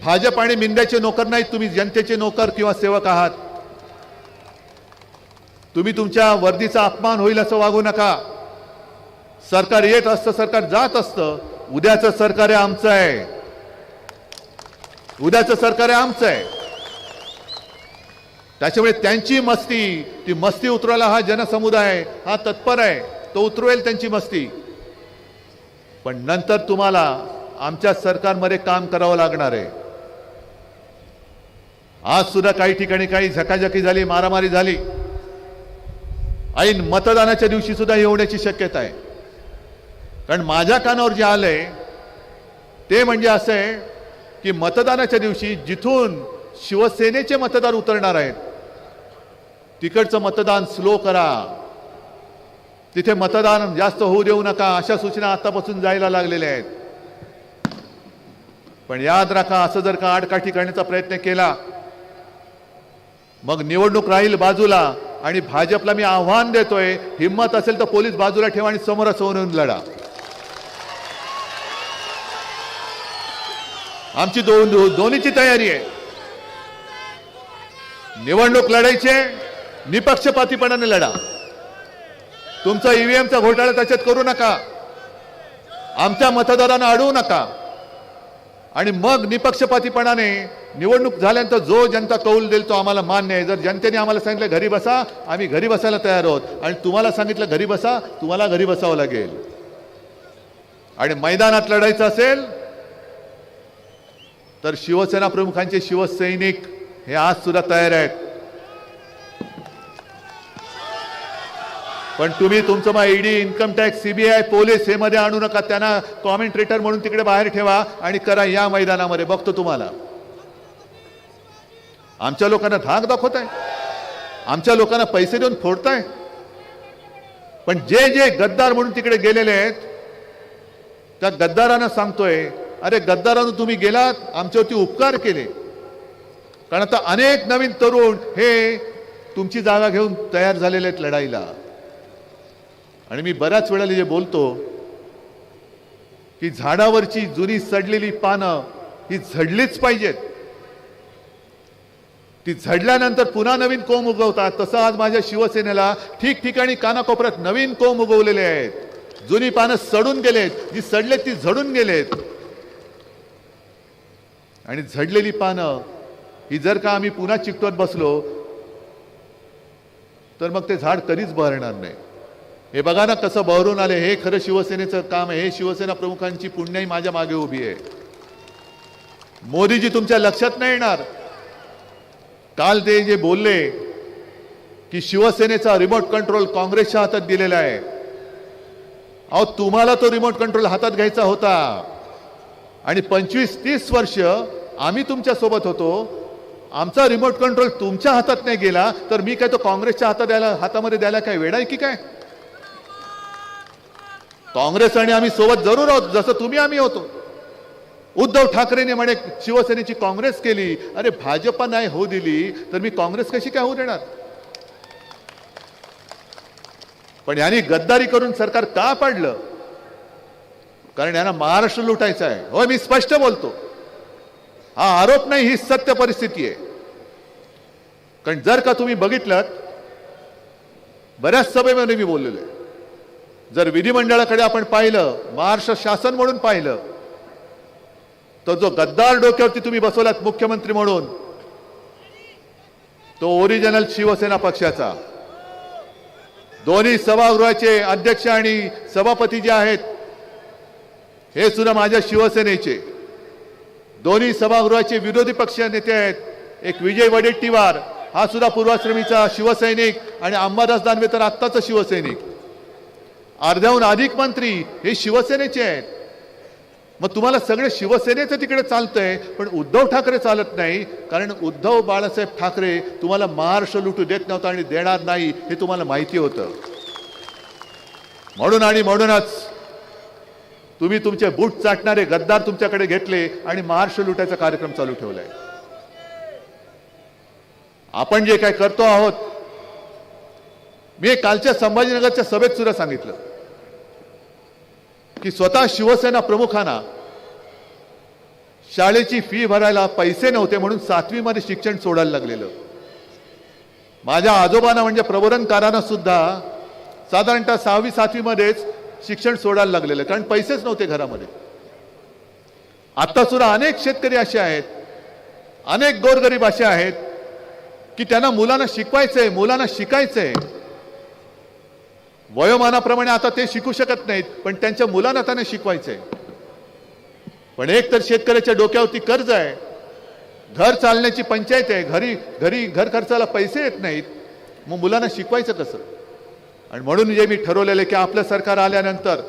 भाजप आणि मिंद्याचे नोकर नाहीत, तुम्ही जनतेचे नोकर किंवा सेवक आहात. तुम्ही तुमच्या वर्दीचा अपमान होईल असं वागू नका. सरकार येत असतं, सरकार जात असतं. उद्याचं सरकार आहे आमचं आहे. उद्याचं सरकार आहे आमचं आहे. त्याच्यामुळे त्यांची मस्ती, ती मस्ती उतरवायला हा जनसमुदाय हा तत्पर आहे, तो उतरवेल त्यांची मस्ती. पण नंतर तुम्हाला आमच्या सरकारमध्ये काम करावं लागणार आहे. आज सुद्धा काही ठिकाणी काही झकाझकी झाली, मारामारी झाली. ऐन मतदानाच्या दिवशी सुद्धा होण्याची शक्यता आहे. कारण माझ्या कानावर जे आलंय ते म्हणजे असं आहे की मतदानाच्या दिवशी जिथून शिवसेनेचे मतदार उतरणार आहेत तिकडचं मतदान स्लो करा, तिथे मतदान जास्त होऊ देऊ नका, अशा सूचना आतापासून जायला लागलेल्या आहेत. पण याद राखा, असं जर का आडकाठी करण्याचा प्रयत्न केला मग निवडणूक राहील बाजूला. आणि भाजपला मी आव्हान देतोय, हिम्मत असेल तर पोलीस बाजूला ठेवा आणि समोरासमोर लढा. आमची दोन्हीची तयारी आहे. निवडणूक लढायचे, निपक्षपातीपणाने लढा. तुमचा ईव्हीएमचा घोटाळा त्याच्यात करू नका, आमच्या मतदारांना अडवू नका. आणि मग निपक्षपातीपणाने निवडणूक झाल्यानंतर जो जनता कौल देईल तो आम्हाला मान्य आहे. जर जनतेने आम्हाला सांगितलं घरी बसा, आम्ही घरी बसायला तयार आहोत. आणि तुम्हाला सांगितलं घरी बसा, तुम्हाला घरी बसावं लागेल. आणि मैदानात लढायचं असेल तर शिवसेना प्रमुखांचे शिवसैनिक हे आज सुद्धा तयार आहेत. पण तुम्ही तुमचं मग ED, income tax, CBI, police हे मध्ये आणू नका. त्यांना कॉमेंट्रेटर म्हणून तिकडे बाहेर ठेवा आणि करा या मैदानामध्ये. बघतो तुम्हाला. आमच्या लोकांना धाक दाखवताय, आमच्या लोकांना पैसे देऊन फोडताय. पण जे जे गद्दार म्हणून तिकडे गेलेले आहेत त्या गद्दारांना सांगतोय, अरे गद्दारांनो तुम्ही गेलात, आमच्यावरती उपकार केले. कारण आता अनेक नवीन तरुण हे तुमची जागा घेऊन तयार झालेले आहेत लढाईला. आणि मी बऱ्याच वेळेला जे बोलतो की झाडावरची जुनी सडलेली पानं ही झडलीच पाहिजेत. ती झडल्यानंतर पुन्हा नवीन कोंब उगवतात. तसं आज माझ्या शिवसेनेला ठिकठिकाणी कानाकोपऱ्यात नवीन कोंब उगवलेले आहेत. जुनी पानं सडून गेलेत, जी सडलेत ती झडून गेलेत. आणि झडलेली पानं ही जर का आम्ही पुन्हा चिकटवत बसलो तर मग ते झाड कधीच बहरणार नाही. हे बघा ना कसं बहरून आले. हे खरं शिवसेनेचं काम आहे. हे शिवसेना प्रमुखांची पुण्याई माझ्या मागे उभी आहे. मोदीजी तुमच्या लक्षात नाही येणार. काल ते जे बोलले की शिवसेनेचा रिमोट कंट्रोल काँग्रेसच्या हातात दिलेला आहे. अहो तुम्हाला तो रिमोट कंट्रोल हातात घ्यायचा होता. आणि 25-30 वर्ष आम्ही तुमच्या सोबत होतो. आमचा रिमोट कंट्रोल तुमच्या हातात नाही गेला तर मी काय तो काँग्रेसच्या हातामध्ये द्यायला काय वेडा आहे की काय? काँग्रेस आणि आम्ही सोबत जरूर आहोत, जसं तुम्ही आम्ही होतो. उद्धव ठाकरेने म्हणे शिवसेनेची काँग्रेस केली. अरे भाजपा नाही होऊ दिली तर मी काँग्रेस कशी काय होऊ देणार? पण यांनी गद्दारी करून सरकार का पाडलं? कारण यांना महाराष्ट्र लुटायचा आहे. होय, मी स्पष्ट बोलतो. हा आरोप नाही, ही सत्य परिस्थिती आहे. कारण जर का तुम्ही बघितलं, बऱ्याच सभेमध्ये मी बोललेलो आहे, जर विधिमंडळाकडे आपण पाहिलं, महाराष्ट्र शासन म्हणून पाहिलं, तर जो गद्दार डोक्यावरती तुम्ही बसवलात मुख्यमंत्री म्हणून तो ओरिजिनल शिवसेना पक्षाचा. दोन्ही सभागृहाचे अध्यक्ष आणि सभापती जे आहेत हे सुद्धा माझ्या शिवसेनेचे. दोन्ही सभागृहाचे विरोधी पक्ष नेते आहेत. एक विजय वडेट्टीवार हा सुद्धा पूर्वाश्रमीचा शिवसैनिक आणि अंबादास दानवे तर आत्ताचा शिवसैनिक. अर्ध्याहून अधिक मंत्री हे शिवसेनेचे आहेत. मग तुम्हाला सगळे शिवसेनेचं तिकडे चालतंय पण उद्धव ठाकरे चालत नाही. कारण उद्धव बाळासाहेब ठाकरे तुम्हाला महाराष्ट्र लुटू देत नव्हता आणि देणार नाही हे तुम्हाला माहिती होतं. म्हणूनच तुम्ही तुमचे बूट चाटणारे गद्दार तुमच्याकडे घेतले आणि महाराष्ट्र लुटायचा कार्यक्रम चालू ठेवलाय. आपण जे काय करतो आहोत, मी कालच्या संभाजीनगरच्या सभेत सुद्धा सांगितलं की स्वतः शिवसेना प्रमुखांना शाळेची फी भरायला पैसे नव्हते म्हणून 7वी मध्ये शिक्षण सोडायला लागलेलं. माझ्या आजोबांना म्हणजे प्रबोधनकारांना सुद्धा साधारणतः 6वी-7वी मध्येच शिक्षण सोडायला लागलेलं कारण पैसेच नव्हते घरामध्ये. आता सुद्धा अनेक शेतकरी असे आहेत अनेक गोरगरीब असे आहेत की त्यांना मुलांना शिकवायचंय, मुलांना शिकायचंय. वयोमानाप्रमाणे आता ते शिकू शकत नाहीत, पण त्यांच्या मुलांना त्यांना शिकवायचंय. पण एक तर शेतकऱ्याच्या डोक्यावरती कर्ज आहे, घर चालण्याची पंचायत आहे, घरी घर खर्चाला पैसे येत नाहीत, मग मुलांना शिकवायचं कसं? आणि म्हणून जे मी ठरवलेलं आहे की आपलं सरकार आल्यानंतर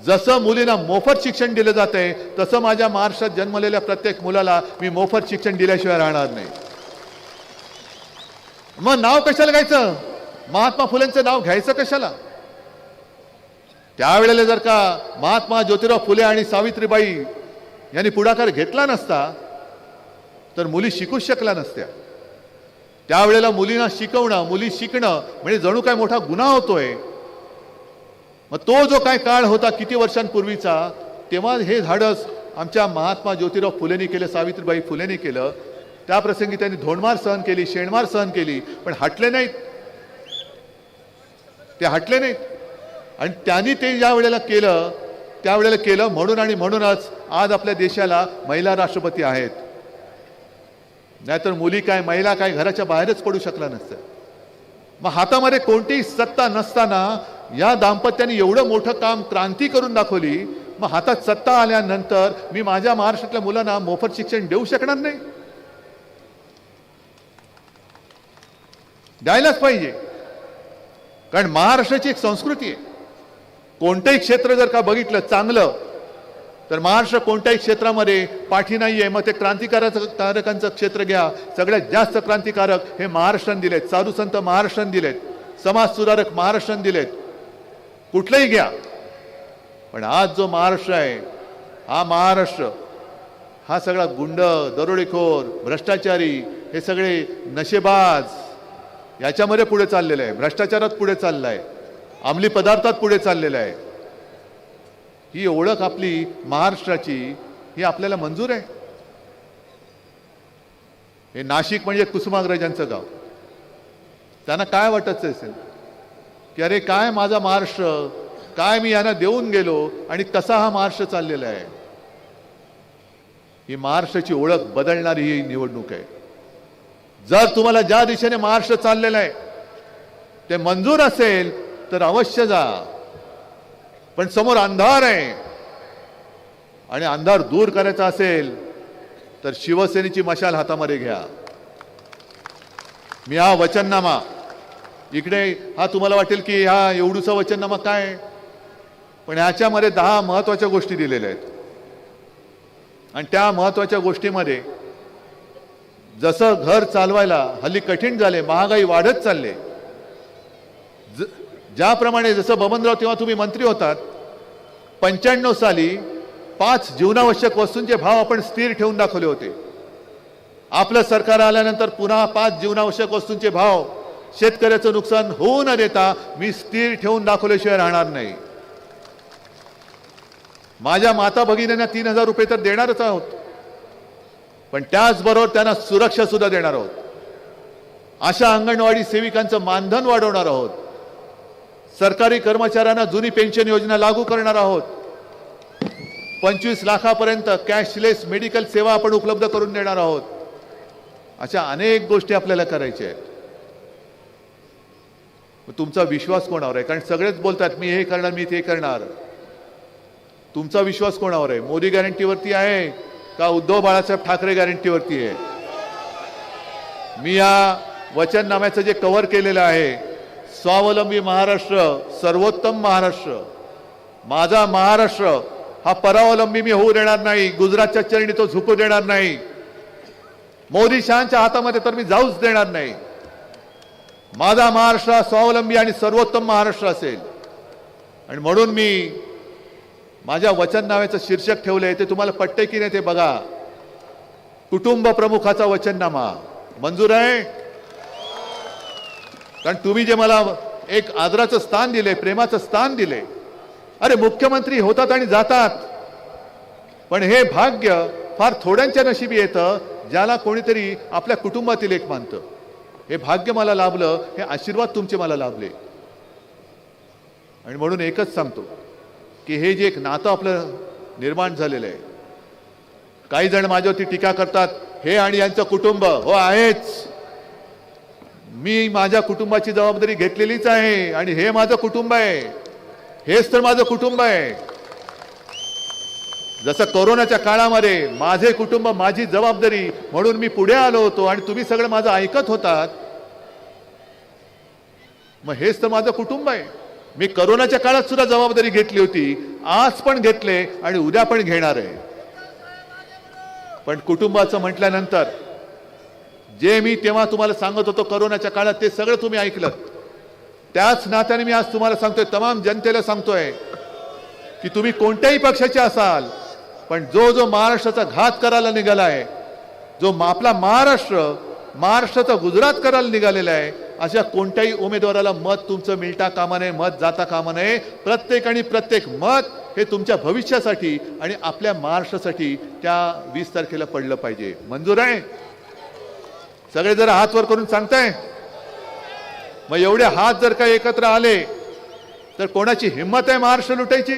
जसं मुलींना मोफत शिक्षण दिलं जातंय तसं माझ्या महाराष्ट्रात जन्मलेल्या प्रत्येक मुलाला मी मोफत शिक्षण दिल्याशिवाय राहणार नाही. मग नाव कशाला घ्यायचं? महात्मा फुलेंचं नाव घ्यायचं कशाला? त्यावेळेला जर का महात्मा ज्योतिराव फुले आणि सावित्रीबाई यांनी पुढाकार घेतला नसता तर मुली शिकूच शकल्या नसत्या. त्यावेळेला मुलींना शिकवणं, मुली शिकणं म्हणजे जणू काय मोठा गुन्हा होतोय. मग तो जो काय काळ होता किती वर्षांपूर्वीचा, तेव्हा हे धाडस आमच्या महात्मा ज्योतिराव फुलेंनी केलं, सावित्रीबाई फुलेंनी केलं. त्या प्रसंगी त्यांनी धोंडमार सहन केली, शेणमार सहन केली, पण हटले नाहीत. ते हटले नाहीत. आणि त्यांनी ते ज्या वेळेला केलं त्यावेळेला केलं म्हणून आणि म्हणूनच आज आपल्या देशाला महिला राष्ट्रपती आहेत. नाहीतर मुली काय, महिला काय घराच्या बाहेरच पडू शकला नसत्या. मग हातामध्ये कोणतीही सत्ता नसताना या दाम्पत्याने एवढं मोठं काम, क्रांती करून दाखवली. मग हातात सत्ता आल्यानंतर मी माझ्या महाराष्ट्रातल्या मुलांना मोफत शिक्षण देऊ शकणार नाही? द्यायलाच पाहिजे. कारण महाराष्ट्राची एक संस्कृती आहे. कोणतंही क्षेत्र जर का बघितलं चांगलं तर महाराष्ट्र कोणत्याही क्षेत्रामध्ये पाठी नाहीये. मग ते क्रांतिकारकांचं क्षेत्र घ्या, सगळ्यात जास्त क्रांतिकारक हे महाराष्ट्राने दिलेत, साधुसंत महाराष्ट्राने दिलेत, समाज सुधारक महाराष्ट्राने दिलेत, कुठलंही घ्या. पण आज जो महाराष्ट्र आहे, हा महाराष्ट्र हा सगळा गुंड, दरोडेखोर, भ्रष्टाचारी, हे सगळे नशेबाज याच्यामध्ये पुढे चाललेलं आहे. भ्रष्टाचारात पुढे चाललं आहे, अंमली पदार्थात पुढे चाललेलं आहे. ही ओळख आपली महाराष्ट्राची ही आपल्याला मंजूर आहे? हे नाशिक म्हणजे कुसुमाग्रजांचं गाव. त्यांना काय वाटत असेल की अरे काय माझा महाराष्ट्र, काय मी यांना देऊन गेलो आणि कसा हा महाराष्ट्र चाललेला आहे. ही महाराष्ट्राची ओळख बदलणारी ही निवडणूक आहे. जर तुम्हाला ज्या दिशेने महाराष्ट्र चाललेला आहे ते मंजूर असेल तर अवश्य जा. पण समोर अंधार आहे आणि अंधार दूर करायचा असेल तर शिवसेनेची मशाल हातामध्ये घ्या. मी हा वचननामा इकडे, हा तुम्हाला वाटेल की हा एवढूसा वचननामा काय, पण ह्याच्यामध्ये 10 महत्वाच्या गोष्टी दिलेल्या आहेत. आणि त्या महत्वाच्या गोष्टीमध्ये जसं घर चालवायला हल्ली कठीण झाले, महागाई वाढत चालले, ज्याप्रमाणे जसं बबनराव तेव्हा तुम्ही मंत्री होतात, 95 साली 5 जीवनावश्यक वस्तूंचे भाव आपण स्थिर ठेवून दाखवले होते. आपलं सरकार आल्यानंतर पुन्हा 5 जीवनावश्यक वस्तूंचे भाव शेतकऱ्याचं नुकसान होऊ न देता मी स्थिर ठेवून दाखवल्याशिवाय राहणार नाही. माझ्या माता भगिनींना 3000 रुपये तर देणारच आहोत, पण त्याचबरोबर त्यांना सुरक्षा सुद्धा देणार आहोत. अशा अंगणवाडी सेविकांचं मानधन वाढवणार आहोत. सरकारी कर्मचाऱ्यांना जुनी पेन्शन योजना लागू करणार आहोत. 25 लाखापर्यंत कॅशलेस मेडिकल सेवा आपण उपलब्ध करून देणार आहोत. अशा अनेक गोष्टी आपल्याला करायच्या आहेत. तुमचा विश्वास कोणावर आहे? कारण सगळेच बोलतात मी हे करणार, मी ते करणार. तुमचा विश्वास कोणावर आहे? मोदी गॅरंटीवरती आहे का उद्धव बाळासाहेब ठाकरे गॅरंटीवरती आहे? मी या वचननाम्याचं जे कव्हर केलेलं आहे, स्वावलंबी महाराष्ट्र, सर्वोत्तम महाराष्ट्र, माझा महाराष्ट्र हा परावलंबी मी होऊ देणार नाही. गुजरातच्या चरणी तो झुकू देणार नाही. मोदी शहांच्या हातामध्ये तर मी जाऊच देणार नाही. माझा महाराष्ट्र स्वावलंबी आणि सर्वोत्तम महाराष्ट्र असेल. आणि म्हणून मी माझ्या वचननाम्याचं शीर्षक ठेवलंय, ते तुम्हाला पटते की नाही ते बघा. कुटुंब प्रमुखाचा वचननामा मंजूर आहे? कारण तुम्ही जे मला एक आदराचं स्थान दिले, प्रेमाचं स्थान दिले. अरे मुख्यमंत्री होतात आणि जातात, पण हे भाग्य फार थोड्यांच्या नशिबी येतं ज्याला कोणीतरी आपल्या कुटुंबातील एक मानतं. हे भाग्य मला लाभलं, हे आशीर्वाद तुमचे मला लाभले. आणि म्हणून एकच सांगतो की हे जे एक नातं आपलं निर्माण झालेलं आहे, काही जण माझ्यावरती टीका करतात, हे आणि यांचं कुटुंब. हो आहेच, मी माझ्या कुटुंबाची जबाबदारी घेतलेलीच आहे आणि हे माझं कुटुंब आहे, हेच तर माझं कुटुंब आहे. जसं कोरोनाच्या काळामध्ये माझे कुटुंब माझी जबाबदारी म्हणून मी पुढे आलो होतो आणि तुम्ही सगळं माझं ऐकत होतात, मग हेच तर माझं कुटुंब आहे. मी कोरोनाच्या काळात सुद्धा जबाबदारी घेतली होती, आज पण घेतले आणि उद्या पण घेणार आहे. पण कुटुंबाचं म्हटल्यानंतर जे मी तेव्हा तुम्हाला सांगत होतो कोरोनाच्या काळात ते सगळं तुम्ही ऐकलं. त्याच नात्याने मी आज तुम्हाला सांगतोय, तमाम जनतेला सांगतोय की तुम्ही कोणत्याही पक्षाचे असाल, पण जो जो महाराष्ट्राचा घात करायला निघालाय, जो आपला महाराष्ट्राचा गुजरात करायला निघालेला आहे, अशा कोणत्याही उमेदवाराला मत तुमचं मिळता कामा नये, मत जाता कामा नये. प्रत्येक मत हे तुमच्या भविष्यासाठी आणि आपल्या महाराष्ट्रासाठी त्या 20 तारखेला पडलं पाहिजे. मंजूर आहे? सगळे जरा हात वर करून सांगताय. मग एवढे हात जर का एकत्र आले तर कोणाची हिंमत आहे महाराष्ट्र लुटायची?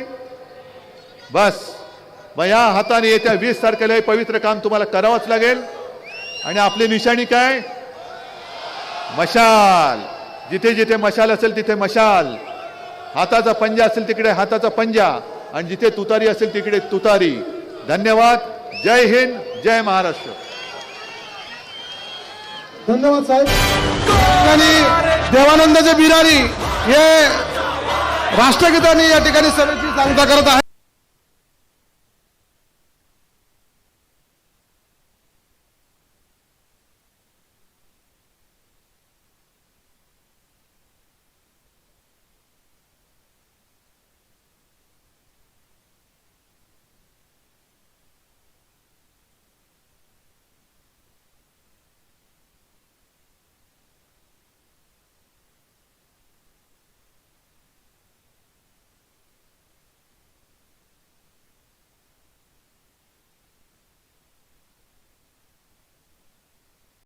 बस, मग या हाताने येत्या 20 तारखेला हे पवित्र काम तुम्हाला करावंच लागेल. आणि आपली निशाणी काय? मशाल. जिथे जिथे मशाल असेल तिथे मशाल, हाताचा पंजा असेल तिकडे हाताचा पंजा, आणि जिथे तुतारी असेल तिकडे तुतारी. धन्यवाद. जय हिंद, जय महाराष्ट्र. धन्यवाद साहेब. आणि देवानंदचे बिरारी हे राष्ट्रगीतांनी या ठिकाणी सभेची सांगता करत आहे.